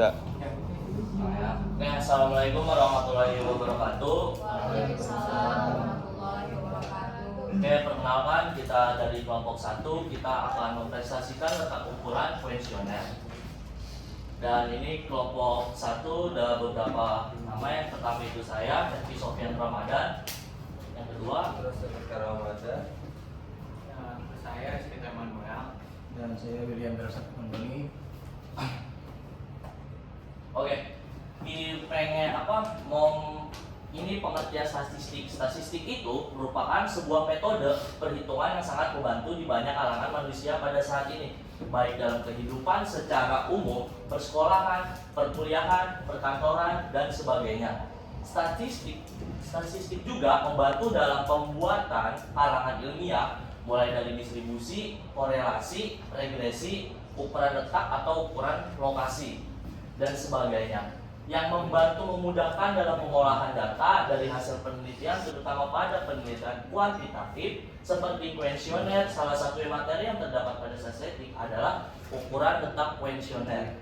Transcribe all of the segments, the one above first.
Oke, assalamualaikum warahmatullahi wabarakatuh. Waalaikumsalam warahmatullahi wabarakatuh. Oke, perkenalkan kita dari kelompok 1 kita akan mempresentasikan letak ukuran kuesioner. Dan ini kelompok 1 ada beberapa nama. Yang pertama itu saya, Rizky Sofyan Ramadan. Yang kedua, Ramadan. Saya Sekitar Manuel. Dan saya William Darasat Kembali. oke, ini pengertian statistik. Statistik itu merupakan sebuah metode perhitungan yang sangat membantu di banyak kalangan manusia pada saat ini, baik dalam kehidupan secara umum, persekolahan, perkuliahan, perkantoran, dan sebagainya. Statistik juga membantu dalam pembuatan karangan ilmiah, mulai dari distribusi, korelasi, regresi, ukuran letak atau ukuran lokasi, dan sebagainya, yang membantu memudahkan dalam pengolahan data dari hasil penelitian, terutama pada penelitian kuantitatif seperti kuesioner. Salah satu materi yang terdapat pada statistik adalah ukuran letak kuesioner.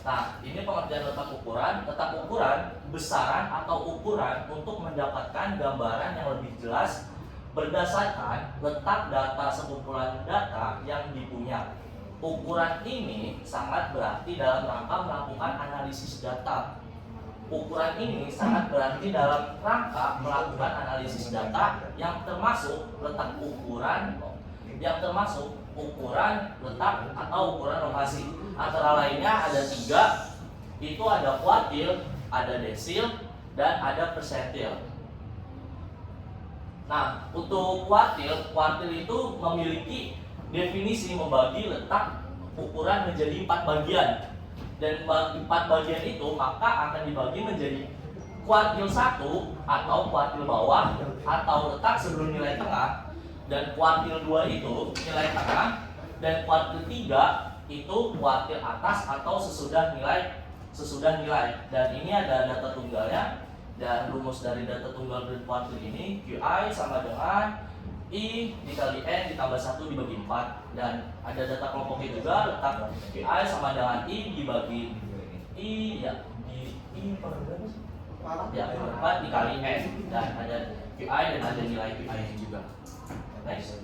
Nah, ini pengertian letak ukuran. Letak ukuran besaran atau ukuran untuk mendapatkan gambaran yang lebih jelas berdasarkan letak data sekumpulan data yang dipunya. Ukuran ini sangat berarti dalam rangka melakukan analisis data. Ukuran ini sangat berarti dalam rangka melakukan analisis data yang termasuk letak ukuran, letak atau ukuran lokasi. Antara lainnya ada 3, itu ada kuartil, ada desil, dan ada persentil. Nah, untuk kuartil itu memiliki definisi membagi letak ukuran menjadi 4 bagian, dan 4 bagian itu maka akan dibagi menjadi kuartil 1 atau kuartil bawah atau letak sebelum nilai tengah, dan kuartil 2 itu nilai tengah, dan kuartil 3 itu kuartil atas atau sesudah nilai. Dan ini ada data tunggalnya, dan rumus dari data tunggal dari kuartil ini QI sama dengan I dikali N ditambah 1 dibagi 4. Dan ada data kelompoknya juga, letak QI sama dengan I dibagi I per berapa? Ya, per 4 dikali N. Dan ada QI dan ada nilai QI nya juga. Next.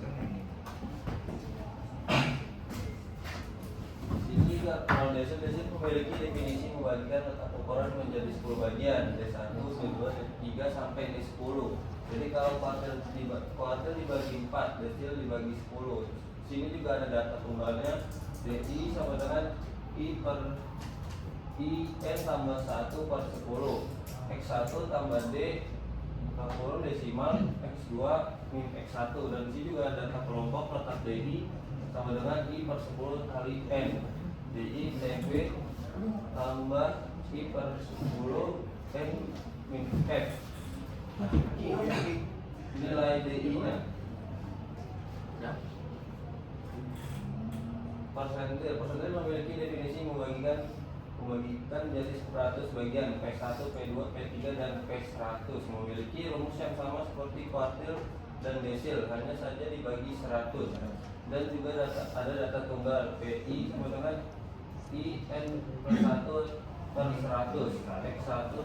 Ini juga kalau desil memiliki definisi membagikan letak ukuran menjadi 10 bagian, D1, D2, D3 sampai D10. Jadi kalau kuartil dibagi 4, desil dibagi 10. Sini juga ada data tunggalnya, DI sama dengan I per IN tambah 1 per 10, X1 tambah D 40 desimal, X2 min X1. Dan di sini juga ada data kelompok letak DI sama dengan I per 10 kali N, DI TB tambah I per 10 N min F. Nilai DI nya persentil memiliki definisi membagikan menjadi 100 bagian, P1, P2, P3 dan P100. Memiliki rumus yang sama seperti kuartil dan desil, hanya saja dibagi 100. Dan juga ada data tunggal PI sama dengan IN plus 1 per 100, X1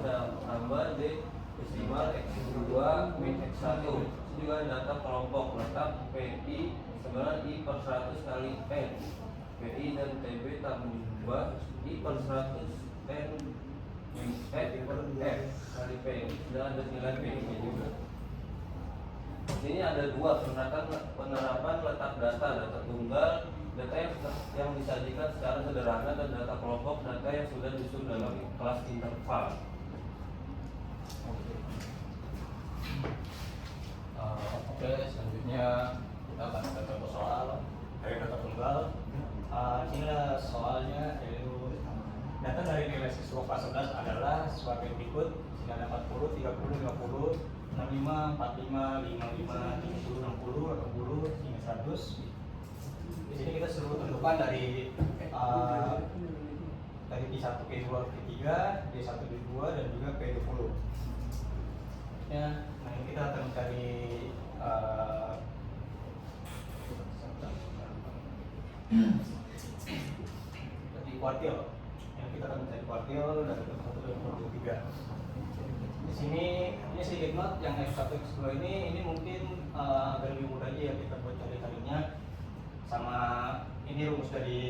tambah D desimal, X2 min X1. Ini juga data kelompok letak PI sama I per 100 kali N, PI dan TB tambah I per 100 N min F per F kali P. Dan ada nilai P nya juga. Ini ada 2 penerapan letak data tunggal, data yang disajikan secara sederhana, dan data kelompok, data yang sudah disusun dalam kelas interval. Oke, selanjutnya kita akan ada contoh soal dari data tunggal. Inilah soalnya, yaitu data dari nilai siswa kelas 11 adalah sebagai berikut. Sini ada 40, 30, 50, 65, 45, 55, 70, 60, 80 hingga 100. Di sini kita suruh tentukan dari P1, P2, P3, D1, D2 dan juga P20. Ya, nah ini kita akan mencari kuartil. Yang kita akan mencari kuartil dari kuartil 1 dan kuartil 3. Di sini ini sedikit note yang X1 X2 ini mungkin agak lebih mudah aja ya kita buat cari-carinya. Sama ini rumus dari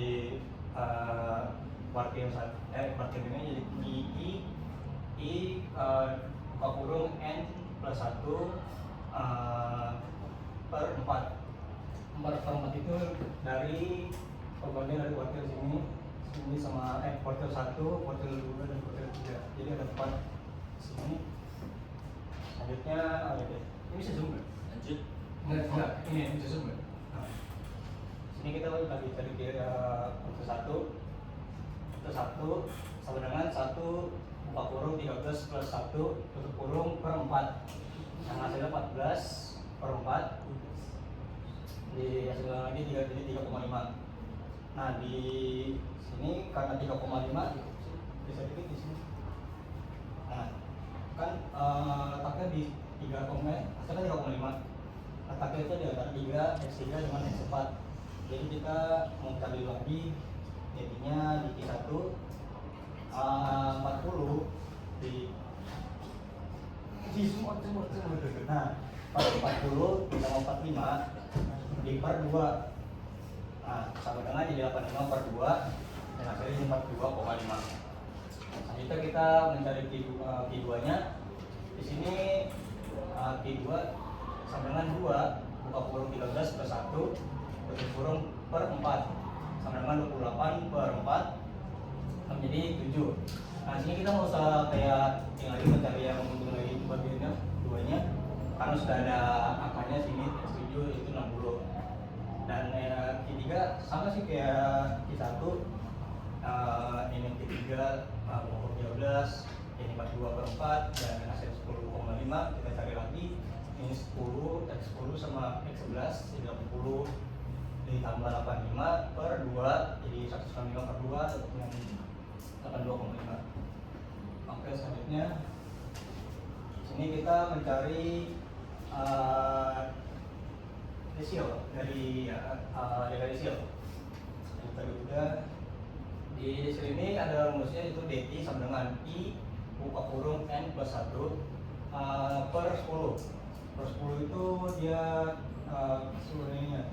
kuartil ini jadi I buka kurung N plus 1 per 4 per 4 itu dari pembagian dari kuartil sini sama kuartil 1, kuartil 2 dan kuartil 3. Jadi ada 4 sini. Selanjutnya ada deh. Ini bisa zoom nggak? Lanjut. Enggak, ini bisa zoom nggak? Nah, sini kita lagi cari kuartil 1 sama dengan 1 buka kurung 13 plus 1 tutup kurung per 4 yang hasilnya 14 per 4 di hasilnya lagi 3,5. Nah di sini karena 3,5 bisa dikit di sini. Nah kan letaknya di 3, hasilnya 3,5. Letaknya itu di antara 3 X3 dengan X4. Jadi kita mau cari lagi jadinya di Q1 40 di semua. Nah 40 ditambah 45 di per 2. Nah sama dengan jadi 85 per 2 dan hasilnya 42,5. Selanjutnya kita mencari Q2 nya. Di sini Q2 sama dengan 2 buka kurung 13 plus 1 tutup kurung per 4 sama dengan 28 per 4 menjadi 7. Nah sini kita nggak usah kayak tinggal lagi mencari yang untung lagi bagiannya duanya karena sudah ada angkanya sini X7 itu 60. Dan Q3 sama sih kayak Q1 ini Q3 umur 13 ini 42 per 4 dan hasil 10,5. Kita cari lagi ini 10 X10 sama X11 jadi 80 ditambah 85 per 2 jadi 195 per 2 dengan 82,5. Oke, selanjutnya sini kita mencari desio dari desio. Yang tadi udah di desio ini ada rumusnya itu dt sama dengan I buka kurung N plus 1 per 10. Per 10 itu dia sebenarnya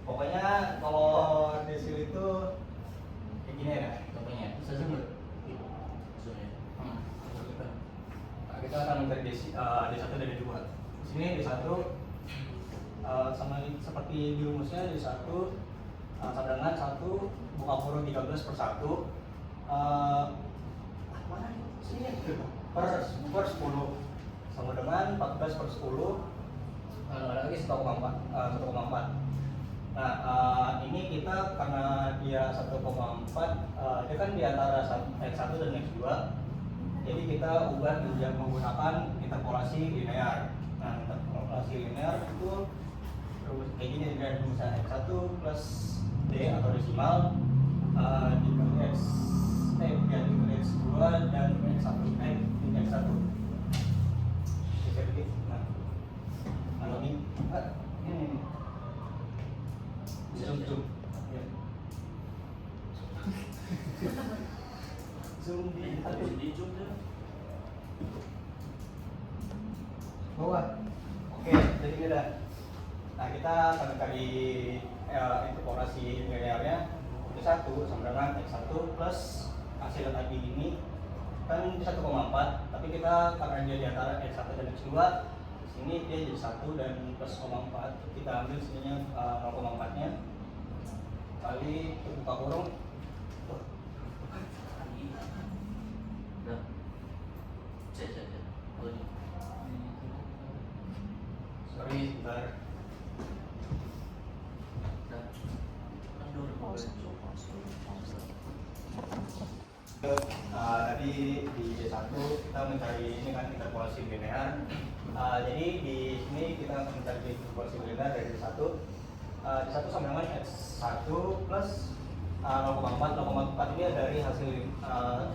pokoknya kalau desio itu kayak gini ya contohnya bisa zoom nggak? Nah, kita akan mencari D1 dan D2. Di sini D1 sama seperti di rumusnya D1 sama dengan 1 buka kurung 13 per 1 mana sini per 10 sama dengan 14 per 10 lagi 1,4. Nah ini kita karena dia 1,4 dia kan di antara X1 dan X2. Jadi kita ubah dengan menggunakan interpolasi linear. Nah interpolasi linear itu kayak gini dari rumusnya X1 plus D atau desimal dikali X2 dan X1 di X1. Bisa begitu. Nah kalau ini zoom ya. Zoom Di zoom deh. bawah. Oke, jadi ini dah. Nah kita akan cari interpolasi linearnya X1 sama dengan X1 plus hasil tadi ini kan 1,4, tapi kita karena dia di antara X1 dan X2 sini dia jadi 1 dan plus 0,4. Kita ambil sininya 0,4 nya kali buka kurung Nah, cek. Oh ini. sorry sebentar. Nah, mundur. Tadi di D1 kita mencari ini kan interpolasi linear. Jadi di sini kita akan mencari interpolasi linear dari D1. D1 sama dengan X1 plus 0,4 ini dari hasil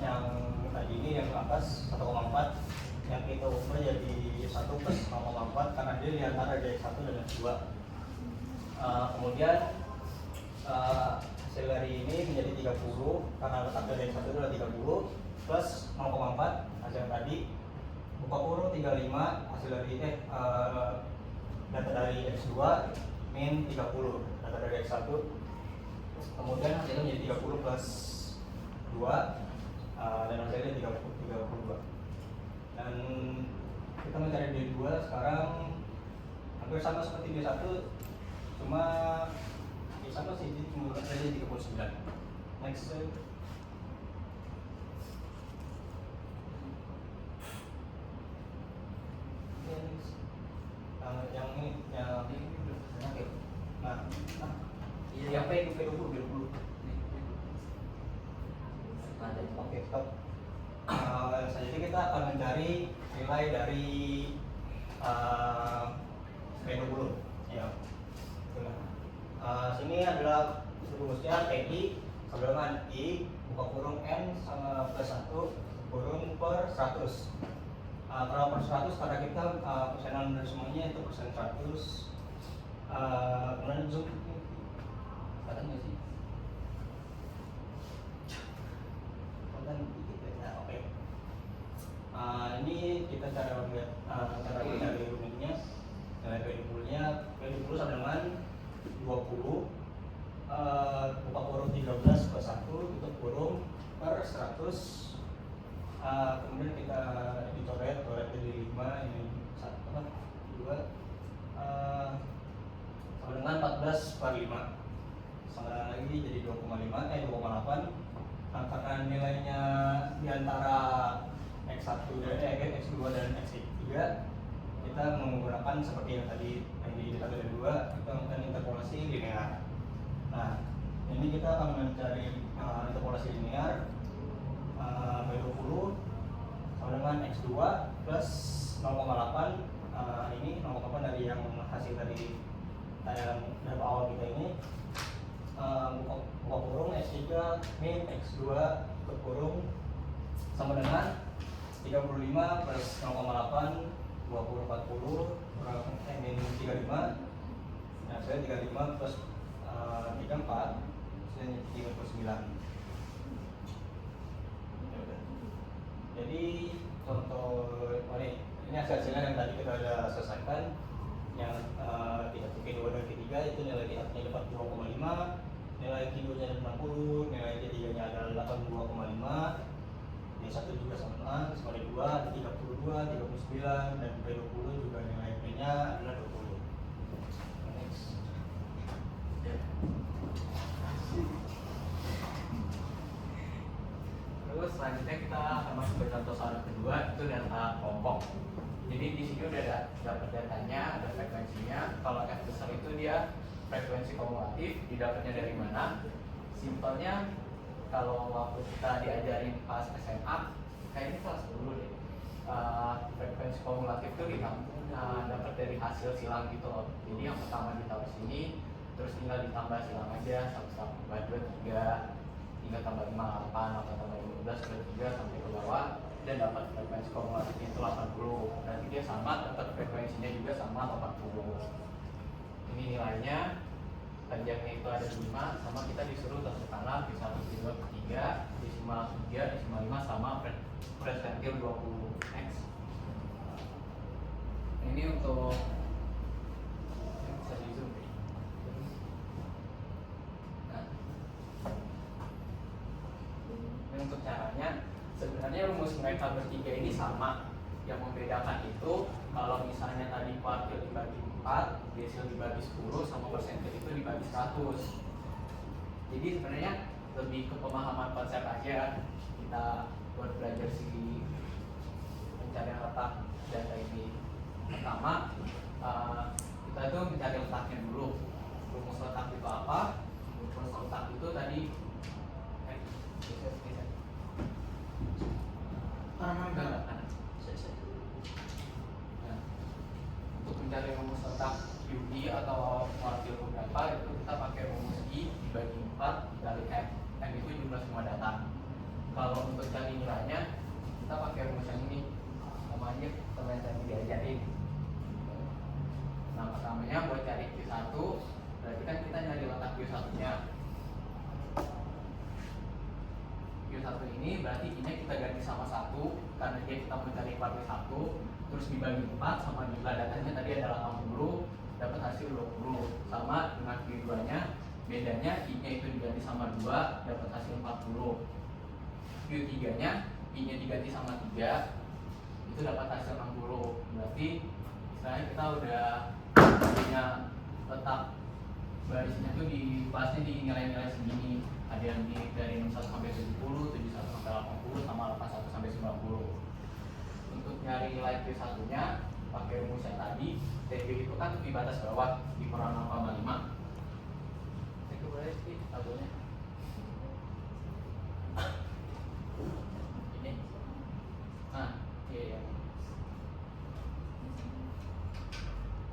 yang tadi ini yang ke atas 1,4 yang kita ubah jadi 1 plus 0,4 karena dia di antara D1 dan D2. Kemudian hasil dari ini menjadi 30 karena letak dari X1 adalah 30 plus 0,4 hasil tadi, buka kurung 35 hasil dari data dari X2 min 30 data dari X1, kemudian hasilnya menjadi 30 plus 2 dan hasilnya 32. Dan kita mencari D2 sekarang hampir sama seperti D1, cuma sama sih, cuma saja 39. Next slide. Yang ini yang P20. Oke, stop. Selanjutnya kita akan mencari nilai dari P20 ya. Sini adalah rumusnya TI sama dengan I buka kurung N sama plus 1 kurung per 100. Kalau per 100 karena kita persenan dari semuanya itu persen 100. Kemudian zoom kelihatan nggak sih? Kelihatan dikit ya. Nah, oke. Ini kita cara mencari rumusnya. Nilai P20-nya sama dengan 20 buka kurung 13 plus 1 tutup kurung per 100. Kemudian kita dicoret jadi 5, ini 2 sama dengan 14 per 5 sama lagi jadi 2,8. Karena nilainya diantara X1 dan X2 dan X3, kita menggunakan seperti yang tadi yang di data dari 2, kita melakukan interpolasi linear. Nah, ini kita akan mencari interpolasi linear P20 sama dengan X2 plus 0,8. Ini 0,8 dari yang hasil dari dari awal kita ini. Buka kurung X3 min X2 tutup kurung sama dengan 35 plus 0,8 20 40 min 35. Nah, saya 35 plus 34 saya 39. Jadi contoh ini hasilnya yang tadi kita sudah selesaikan, yang kita Q2 dan Q3 itu nilai Q1 nya dapat 2,5, nilai Q2 nya 60, nilai Q3 nya adalah 82,5, D1 juga sama 2, 32, 39, dan P20 juga nilai P nya adalah 20. Next. Terus selanjutnya kita akan masuk ke contoh soal kedua, itu data kelompok. Jadi di sini udah ada dapat datanya, ada frekuensinya. Kalau F besar itu dia frekuensi kumulatif, didapatnya dari mana? Simpelnya kalau waktu kita diajarin pas SMA, kayaknya kelas dulu deh. Frekuensi kumulatif itu dapat dari hasil silang gitu loh. Jadi yang pertama ditaruh sini, terus tinggal ditambah silang aja 1 tambah 2 3 3 tambah 5 8 8 tambah 15 ke 3 sampai ke bawah dan dapat frekuensi kumulatif itu 80. Berarti dia sama, dapat frekuensinya juga sama 80. Ini nilainya, panjangnya itu ada 5, sama kita disuruh tentukanlah di 1, di 2, di 3, desimal 3, desimal 5 sama persentil 20x. Ini untuk bisa di zoom. Ini untuk caranya, sebenarnya rumus mereka bertiga ini sama. Yang membedakan itu kalau misalnya tadi kuartil dibagi 4, desil dibagi 10, sama persentil itu dibagi 100. Jadi sebenarnya lebih ke pemahaman konsep aja kita buat belajar si pencarian letak data ini. Pertama, kita itu mencari letaknya dulu. Rumus letak itu apa? Rumus letak itu tadi untuk mencari rumus letak QI atau kuartil berapa itu kita pakai rumus I dibagi 4 dikali M. M itu jumlah semua data. Kalau untuk cari nilainya kita pakai rumus yang ini, namanya teman tadi diajarin. Nah, pertamanya buat cari Q1 berarti kan kita nyari letak Q1 nya. 1 ini berarti I-nya kita ganti sama 1 karena dia kita mencari kuartil 1, terus dibagi 4 sama jumlah datanya tadi adalah 80, dapat hasil 20. Sama dengan Q2 nya, bedanya I-nya itu diganti sama 2, dapat hasil 40. Q3 nya I-nya diganti sama 3, itu dapat hasil 60. Berarti istilahnya kita udah punya letak barisnya tuh dibahasnya di nilai-nilai segini. Ada yang dari 61 sampai 70, 71 sampai 80, sama 81 sampai 90. Untuk nyari nilai Q1 nya pakai rumus yang tadi, TB itu kan di batas bawah dikurang 0,5. Itu boleh sih tabelnya. Ini. Nah, iya.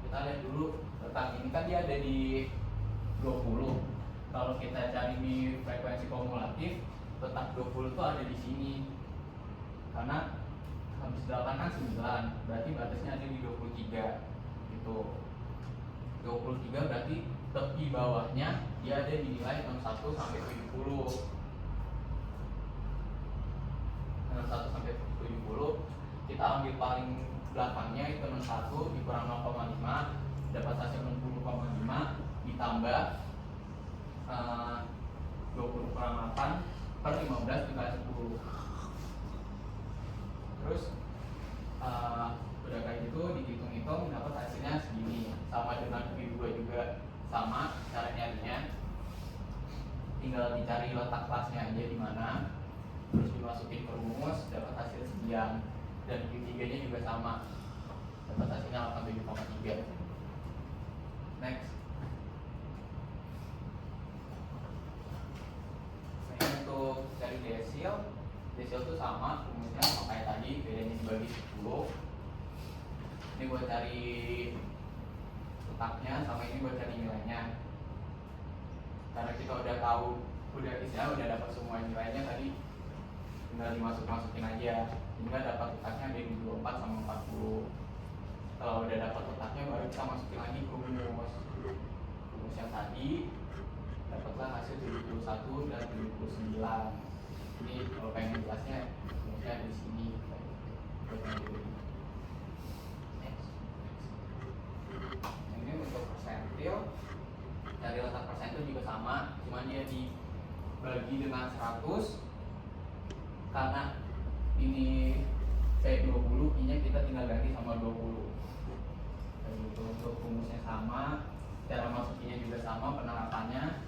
Kita lihat dulu letak ini kan dia ada di 20. Kalau kita cari di frekuensi kumulatif, letak 20 itu ada di sini. Karena habis 8 kan 9, berarti batasnya ada di 23. Gitu. 23 berarti tepi bawahnya dia ada di nilai 61 sampai 70. 61 sampai 70. Kita ambil paling belakangnya itu 61 dikurang 0,5, dapat hasil 60,5 ditambah 20 kurang 8 per 15 dikali 10. Terus udah kayak gitu dihitung-hitung dapat hasilnya segini. Sama dengan Q2 juga sama cara nyarinya. Tinggal dicari letak kelasnya aja di mana. Terus dimasukin ke rumus dapat hasil sekian. Dan Q3 nya juga sama. Dapat hasilnya 87,3. Next. Untuk cari desil itu sama rumusnya sama kayak tadi, bedanya dibagi 10. Ini buat cari letaknya, sama ini buat cari nilainya. Karena kita udah tahu, udah dapat semua nilainya tadi, tinggal dimasukin aja. Tinggal dapat letaknya ada di 24 sama 40. Kalau udah dapat letaknya baru kita masukin lagi ke rumus yang tadi. Dapatlah hasil 71 dan 79. Ini kalau pengen jelasnya rumusnya di sini. Ini untuk persentil, cari letak persentil juga sama, cuman dia dibagi dengan 100 karena ini P20, I-nya kita tinggal ganti sama 20. Dan untuk rumusnya sama, cara masukinnya juga sama, penerapannya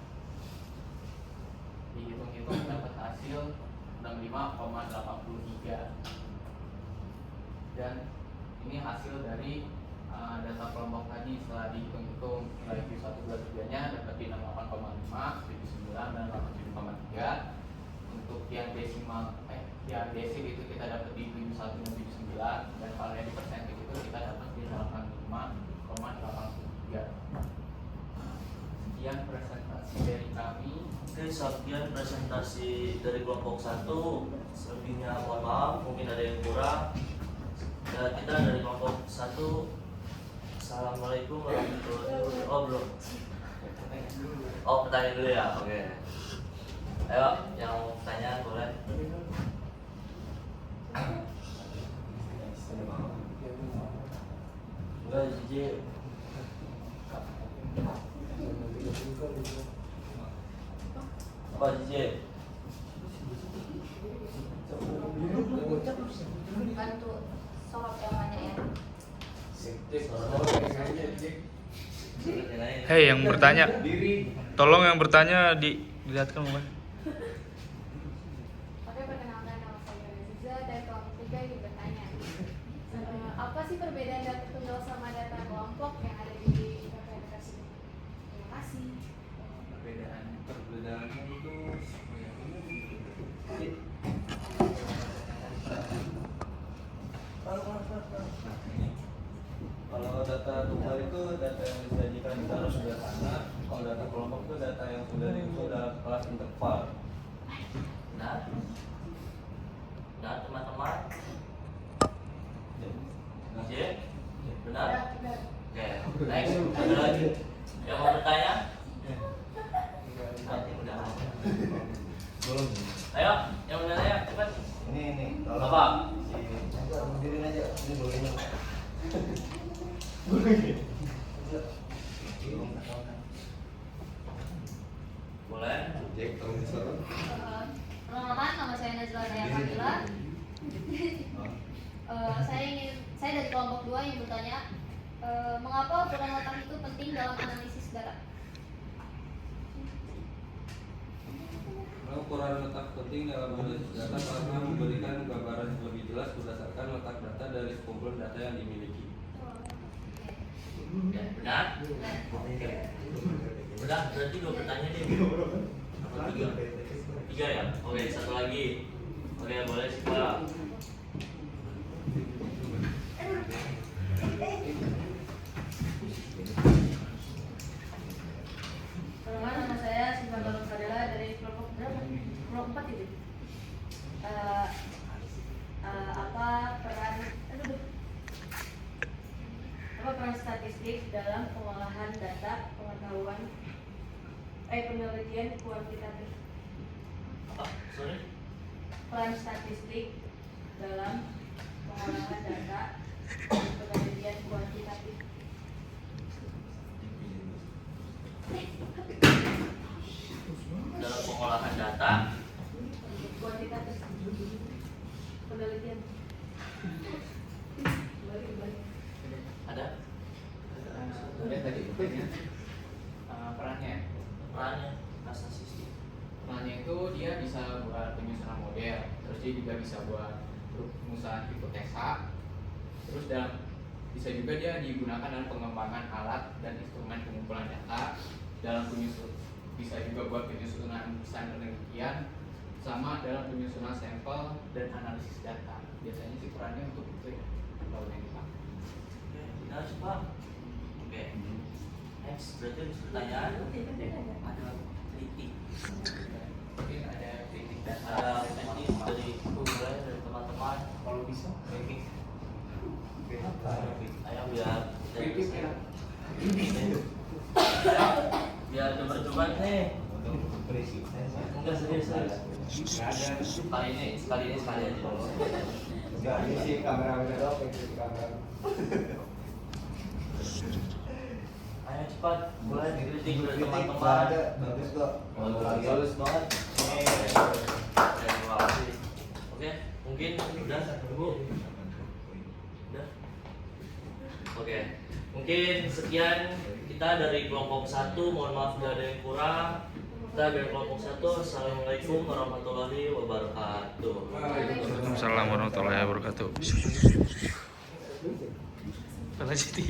dihitung-hitung dapat hasil 65,83. Dan ini hasil dari data kelompok tadi. Setelah dihitung-hitung nilai Q1 2/3-nya dapat di 68,5, 79 dan 87,3. Untuk yang desimal yang desil itu kita dapat di 71 dan 79, dan kalau yang di persentil itu kita dapat di 85,83. Sekian presentasi dari kami. Oke, sekian presentasi dari kelompok 1. Selebihnya mohon maaf, mungkin ada yang kurang. Dan kita dari kelompok 1. Assalamualaikum warahmatullahi wabarakatuh. Oh belum. Oh pertanyaan dulu ya. Oke. Ayo, yang mau pertanyaan boleh. Enggak, Jiji. Apa Jiji? Bantu sorot yang mana ya? Hei, yang bertanya, tolong yang bertanya dilihatkan bukan? Oke, perkenalkan nama saya Aziza dari kelompok 3 ingin bertanya. Apa sih perbedaan data tunggal sama data kelompok yang ada di PPN tersebut? Terima kasih. Perbedaannya itu kalau data tunggal itu data yang disajikan secara sederhana. Kalau data kelompok itu data yang sudah disusun dalam kelas interval. Benar? Benar teman-teman? Jiji? Benar? Oke, next. Ada lagi yang mau bertanya? Nanti udah ada. Belum. Ayo, Siap? Yang mau nanya cepat. Ini Apa? enggak mundurin aja. Ini boleh ini. Boleh. Perkenalkan, nama saya Najla Daya Kamila. Saya dari kelompok 2 yang bertanya, mengapa ukuran letak itu penting dalam analisis data? Ukuran letak penting dalam analisis data karena memberikan gambaran yang lebih jelas berdasarkan letak data dari sekumpulan data yang dimiliki. Ya, benar. Udah, berarti 2 pertanyaan nih. Apa 3? 3 ya? Oke, satu lagi. Oke, boleh sih Pak. Perkenalkan, nama saya Simpan Balon Fadela dari kelompok berapa? Kelompok 4 itu. Apa peran statistik dalam pengolahan data pengetahuan penelitian kuantitatif? Apa? Sorry. Peran statistik dalam pengolahan data penelitian kuantitatif. Dalam pengolahan data. Kuantitatif penelitian. Balik. Ada? Perannya Perannya statistik. perannya itu dia bisa buat penyusunan model, terus dia juga bisa buat rumusan hipotesa, terus bisa juga dia digunakan dalam pengembangan alat dan instrumen pengumpulan data, dalam bisa juga buat penyusunan desain penelitian, sama dalam penyusunan sampel dan analisis data. Biasanya sih perannya untuk itu ya, kalau yang dipakai. Oke, kita coba. Oke. Next, berarti ada pertanyaan. Ada kritik. Mungkin ada kritik dan Ada kritik dari mulai dari teman-teman. kalau bisa kritik. Ayo biar Kritik ya. biar ada percobaan nih. Enggak serius. Sekali ini sekali aja. Enggak, ini sih kamera doang yang di kamera. Ayo cepat, mulai dikritik dari Ada teman-teman. bagus kok. Bagus banget. Terima kasih. Oke, mungkin udah Bu. Udah. Oke, mungkin sekian kita dari kelompok 1. Mohon maaf bila ada yang kurang. Kita dari kelompok 1. Assalamualaikum warahmatullahi wabarakatuh. Waalaikumsalam warahmatullahi wabarakatuh. Kalau jadi